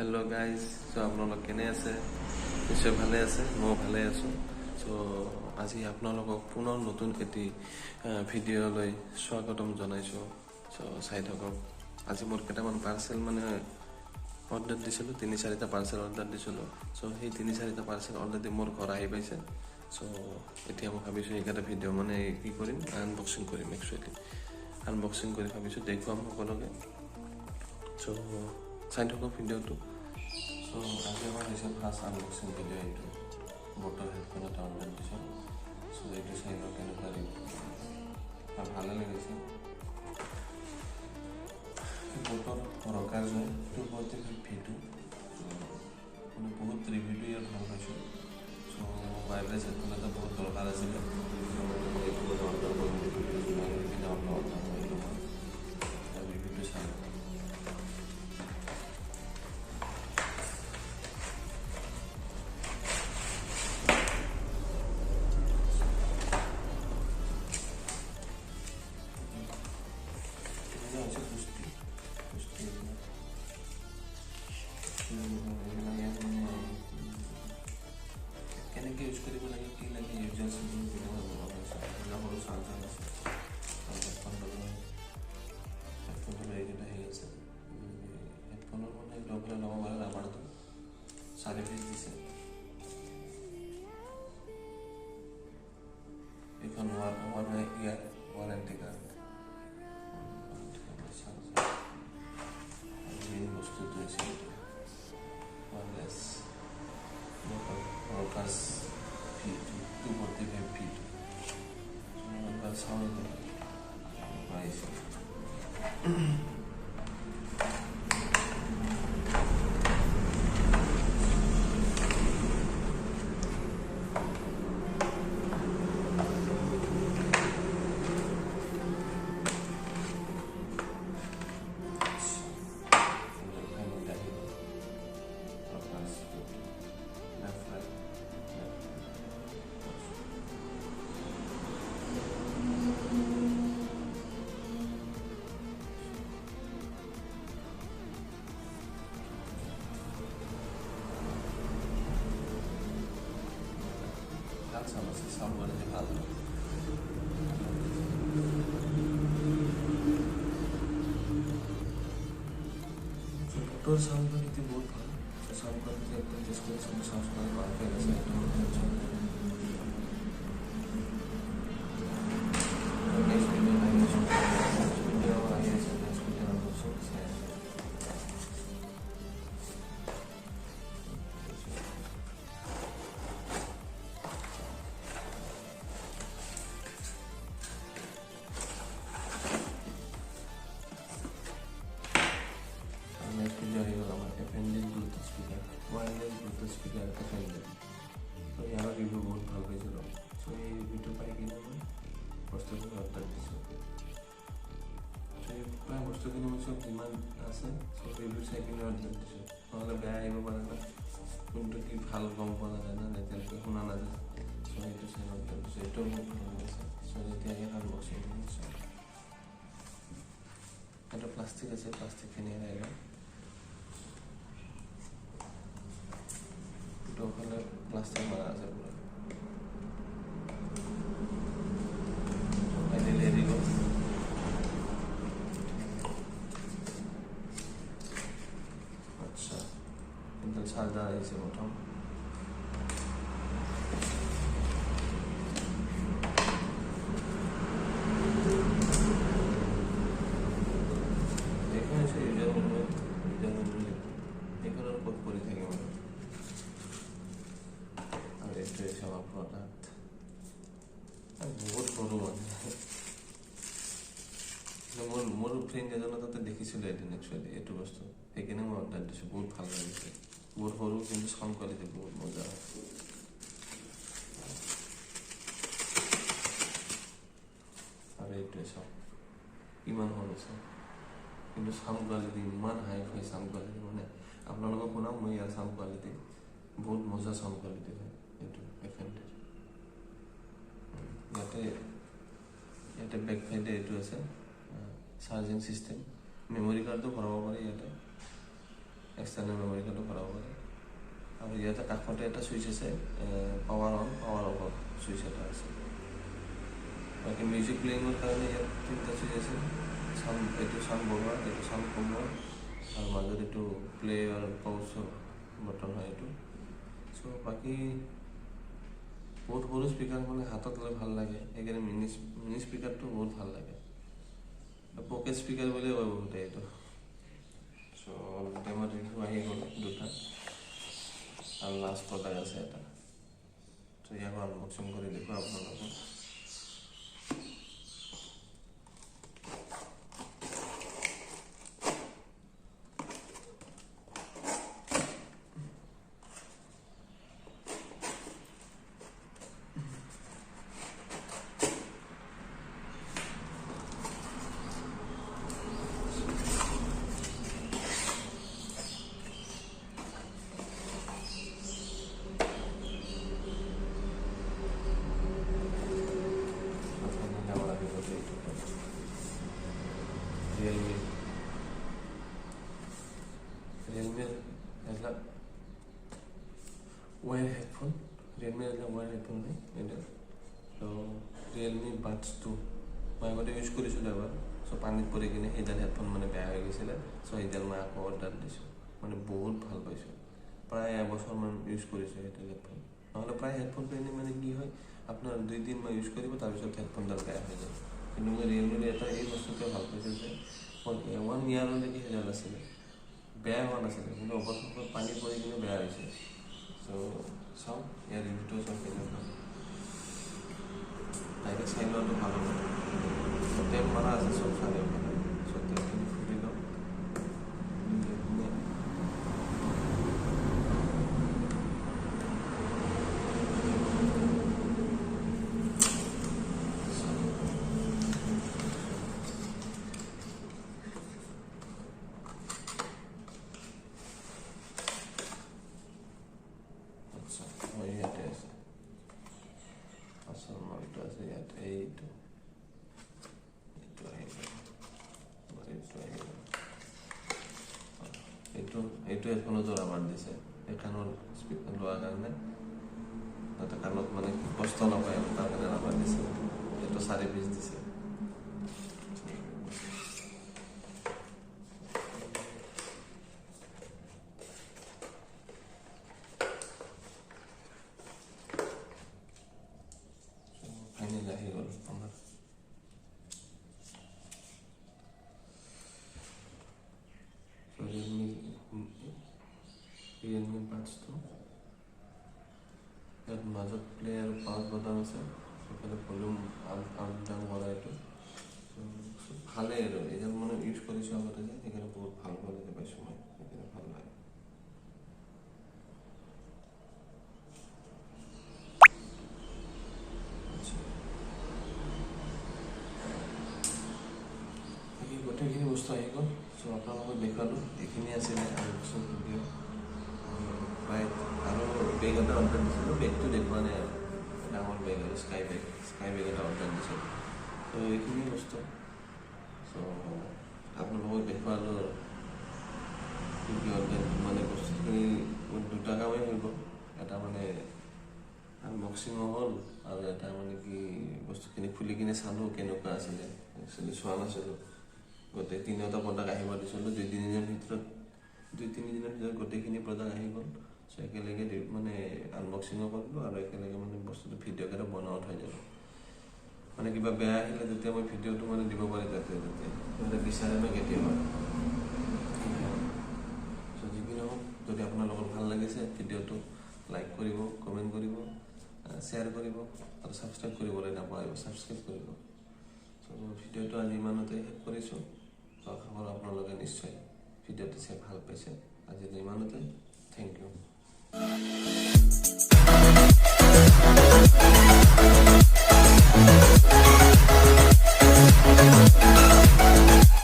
Hello' guys, চ' আপোনালোক কেনে আছে? নিশ্চয় ভালে আছে, মই ভালে আছোঁ। চ' আজি আপোনালোকক পুনৰ নতুন এটি ভিডিঅ'লৈ স্বাগতম জনাইছোঁ। চ' চাই থাকক। আজি মোৰ কেইটামান পাৰ্চেল অৰ্ডাৰ দিছিলোঁ, 3-4টা পাৰ্চেল অৰ্ডাৰ দিছিলোঁ। চ' সেই 3-4টা পাৰ্চেল অলৰেডি মোৰ ঘৰ আহি পাইছে। চ' এতিয়া মই ভাবিছোঁ এইকেইটা ভিডিঅ' কি কৰিম, আনবক্সিং কৰিম। একচুৱেলি আনবক্সিং কৰি ভাবিছোঁ দেখুৱাম সকলোকে। চ' চাই থাকক ভিডিঅ'টো। চ' আজি আমাৰ হৈছে ফাৰ্ষ্ট আনবক্সিং ভিডিঅ' এইটো। বটৰ হেডফোন এটা অৰ্ডাৰ দিছোঁ। চ' এইটো চাই লওক কেনেকুৱা আৰু ভালে লাগিছে। বটৰ ৰকাৰ জয় 245 V2 বহুত ৰিভিউটো ইয়াত ভাল পাইছোঁ। চ' ৱায়াৰলেছ হেডফোন এটা বহুত দৰকাৰ আছিলে। এইটো অৰ্ডাৰ কৰিম কিনে অৰ্ডাৰ কৰিলোঁ মই। ৰিভিউটো চাই লওক। কেনেকৈ ইউজ কৰিব লাগে, কি লাগে, ইউজাৰ সৰু চাৰ্জাৰ আছে, হেডফোনৰ এইকেইটা হেৰি আছে। হেডফোনৰ লগাব পাৰে ৰাবাৰটো 4.5 দিছে। এইখন ইয়াৰ ৱাৰেণ্টি কাৰ্ড। মেইন বস্তুটো হৈছে wireless Rockerz V2 245 V2 sound পাইছে। সাউন্ড কোয়ালিটি ভালো। বটৰ সাউন্ড কোয়ালিটি বহুত ভাল। সাউন্ড কোয়ালিটি একদম টেষ্ট কৰে সাউন্ড কোয়ালিটি পাৰফেক্ট আছে। ৱায়াৰলেছ ব্লুটুথ স্পীকাৰ এফেণ্ডেড। ত' ইয়াৰ ৰিভিউ বহুত ভাল পাইছিলোঁ। চ' এই ৰিভিউটো পাই কিনে মই বস্তুখিনি অৰ্ডাৰ দিছোঁ। চ' এই প্ৰায় বস্তুখিনি মই চব যিমান আছে চব ৰিভিউ চাই কিনে অৰ্ডাৰ দিছোঁ। নহ'লে বেয়া আহিব পাৰে না, কোনটো কি ভাল গম পোৱা নাযায় না, নেটৱৰ্কে শুনা নাযায়। চ' সেইটো চাই অৰ্ডাৰ দিছোঁ। এইটোও বহুত ভাল লাগিছে। চ' এতিয়া ইয়াত আনবক্সিং কৰিছোঁ। এটা প্লাষ্টিক আছে, প্লাষ্টিকখিনি এৰাই লওঁ। ফালে প্লাষ্টিক মাৰা আছে পুৰা। ফাইনেলি এৰি গ'ল। আচ্ছা, কিন্তু চাৰ্জাৰ আহিছে প্ৰথম। এইখন হৈছে ইউজাৰ মেনুৱেল। এইখনৰ ক'ত পৰি থাকিব আমাৰ প্ৰডাক্ট বহুত সৰু মোৰ ফ্ৰেণ্ড এজনৰ তাতে দেখিছিলোঁ এদিন একচুৱেলি এইটো বস্তু, সেইকাৰণে মই অৰ্ডাৰ দিছোঁ। বহুত ভাল লাগিছে, বহুত সৰু কিন্তু চাউণ্ড কোৱালিটি বহুত মজা হয়। আৰু এইটোৱে চাওক ইমান সৰু চাওক, কিন্তু চাউণ্ড কোৱালিটি ইমান হাই ফাই চাউণ্ড কোৱালিটি। আপোনালোকক শুনাম মই ইয়াৰ চাউণ্ড কোৱালিটি বহুত মজা চাউণ্ড কোৱালিটি হয়। এইটো এফেণ্ডেড। ইয়াতে বেক চাইডে এইটো আছে চাৰ্জিং চিষ্টেম, মেমৰি কাৰ্ডটো ভৰাব পাৰি ইয়াতে। এক্সটাৰ্নেল মেমৰি কাৰ্ডো ভৰাব পাৰে। আৰু ইয়াতে কাষতে এটা চুইচ আছে, power on power off switch এটা আছে। বাকী মিউজিক প্লেয়িঙৰ কাৰণে ইয়াত 3টা চুইচ আছে, এইটো চাউণ্ড বঢ়োৱা, এইটো চাউণ্ড কমোৱা, আৰু মাজত এইটো প্লে আৰু পজৰ বটন হয় এইটো। চ' বাকী বহুত সৰু স্পীকাৰ, মানে হাতত লৈ ভাল লাগে, সেইকাৰণে মিনি স্পীকাৰটো বহুত ভাল লাগে। পকেট স্পীকাৰ বুলিয়ে কয় বহুতে এইটো। চ' অলৰেডি আমাৰ ৰিভিউ আহি গ'ল 2টা, আৰু লাষ্ট প্ৰডাক্ট আছে এটা। চ' ইয়াকো আনবক্সিং কৰি দেখুৱাম আপোনালোকক। ৰিয়েলমি এটা ৱায়াৰ হেডফোন, ৰিয়েলমি এটা ৱায়াৰ হেডফোন হয় এইটো। ত' ৰিয়েলমি বাডছ 2 মই আগতে ইউজ কৰিছিলোঁ এবাৰ। চ' পানীত পৰি কিনে সেইডাল হেডফোন মানে বেয়া হৈ গৈছিলে। চ' সেইডাল মই আকৌ অৰ্ডাৰ দিছোঁ, মানে বহুত ভাল পাইছোঁ। প্ৰায় এবছৰমান ইউজ কৰিছোঁ সেইডাল হেডফোন। নহ'লে প্ৰায় হেডফোনটো এনেই মানে কি হয়, আপোনাৰ 2 দিন মই ইউজ কৰিব, তাৰপিছত হেডফোনডাল বেয়া হৈ যায়। কিন্তু মই ৰিয়েলমিৰ এটা এই বস্তুটোৱে ভাল পাইছোঁ যে 1 ইয়াৰলৈকে সেইডাল আছিলে, বেয়া হোৱা নাছিলে, কিন্তু অৱশেষত পানী পৰি কিনে বেয়া হৈছে। চ' চাওঁ ইয়াৰ ৰিভিউটো চাওঁ কেনেকুৱা। ডাইৰেক্ট চাই লোৱাটো ভাল হ'ব। টেপ মাৰা আছে চব চাৰিওফালে, চ' টেপখিনি খুলি লওঁ। ইয়াতে আছে আচল মালটো আছে ইয়াত, এইটো আহি গ'ল, এইটো হেডফোনতো ৰাবাৰ দিছে, এই কাণৰ স্পীকাৰ লোৱাৰ কাৰণে, তাতে কাণত মানে কষ্ট নাপায় আৰু তাৰ কাৰণে ৰাবাৰ দিছে। এইটো 4.5 দিছে। ফাইনেল আহি গ'ল আমাৰ ৰিয়েলমি বাডছ 2। ইয়াত মাজত প্লে আৰু পাৱাৰ বটন আছে, সেইফালে ভলিউম আপ ডাউন কৰা এইটো। ভালেই আৰু এইডাল মানে ইউজ কৰিছোঁ আগতে যে, সেইকাৰণে বহুত ভাল কোৱালিটি পাইছোঁ মই, সেইকাৰণে ভাল লাগে। বাকী গোটেইখিনি বস্তু আহি গ'ল। চ' আপোনালোকক দেখুৱালোঁ, এইখিনি আছিলে আনবক্সিং ভিডিঅ'। প্ৰায় আৰু বেগ এটা অৰ্ডাৰ দিছিলোঁ, বেগটো দেখুওৱা নাই আৰু ডাঙৰ বেগ আৰু স্কাই বেগ এটা অৰ্ডাৰ দিছিলোঁ। ত' এইখিনি বস্তু চ' আপোনালোকক দেখুৱালোঁ আৰু কি অৰ্ডাৰ, মানে বস্তুখিনি 2টা কামেই হৈ গ'ল। এটা মানে আনবক্সিঙো হ'ল, আৰু এটা মানে কি বস্তুখিনি খুলি কিনে চালোঁ কেনেকুৱা আছিলে। একচুৱেলি চোৱা নাছিলোঁ, গোটেই 3টা প্ৰডাক্ট আহিব দিছিলোঁ। 2-3 দিনৰ ভিতৰত গোটেইখিনি প্ৰডাক্ট আহি গ'ল। চ' একেলগে মানে আনবক্সিঙো কৰিলোঁ, আৰু একেলগে মানে বস্তুটো ভিডিঅ' এটা বনাও থৈ দিলোঁ। মানে কিবা বেয়া আহিলে যেতিয়া মই ভিডিঅ'টো মানে দিব পাৰি তাতে মানে বিচাৰে ন কেতিয়াবা। চ' যি কি নহওক, যদি আপোনালোকৰ ভাল লাগিছে ভিডিঅ'টো, লাইক কৰিব, কমেণ্ট কৰিব, শ্বেয়াৰ কৰিব, আৰু ছাবস্ক্ৰাইব কৰিবলৈ নাপাহৰিব, ছাবস্ক্ৰাইব কৰিব। চ' ভিডিঅ'টো আজি ইমানতে শেষ কৰিছোঁ। আশা কৰোঁ আপোনালোকে নিশ্চয় ভিডিঅ'টো চাই ভাল পাইছে। আজি ইমানতে, থেংক ইউ।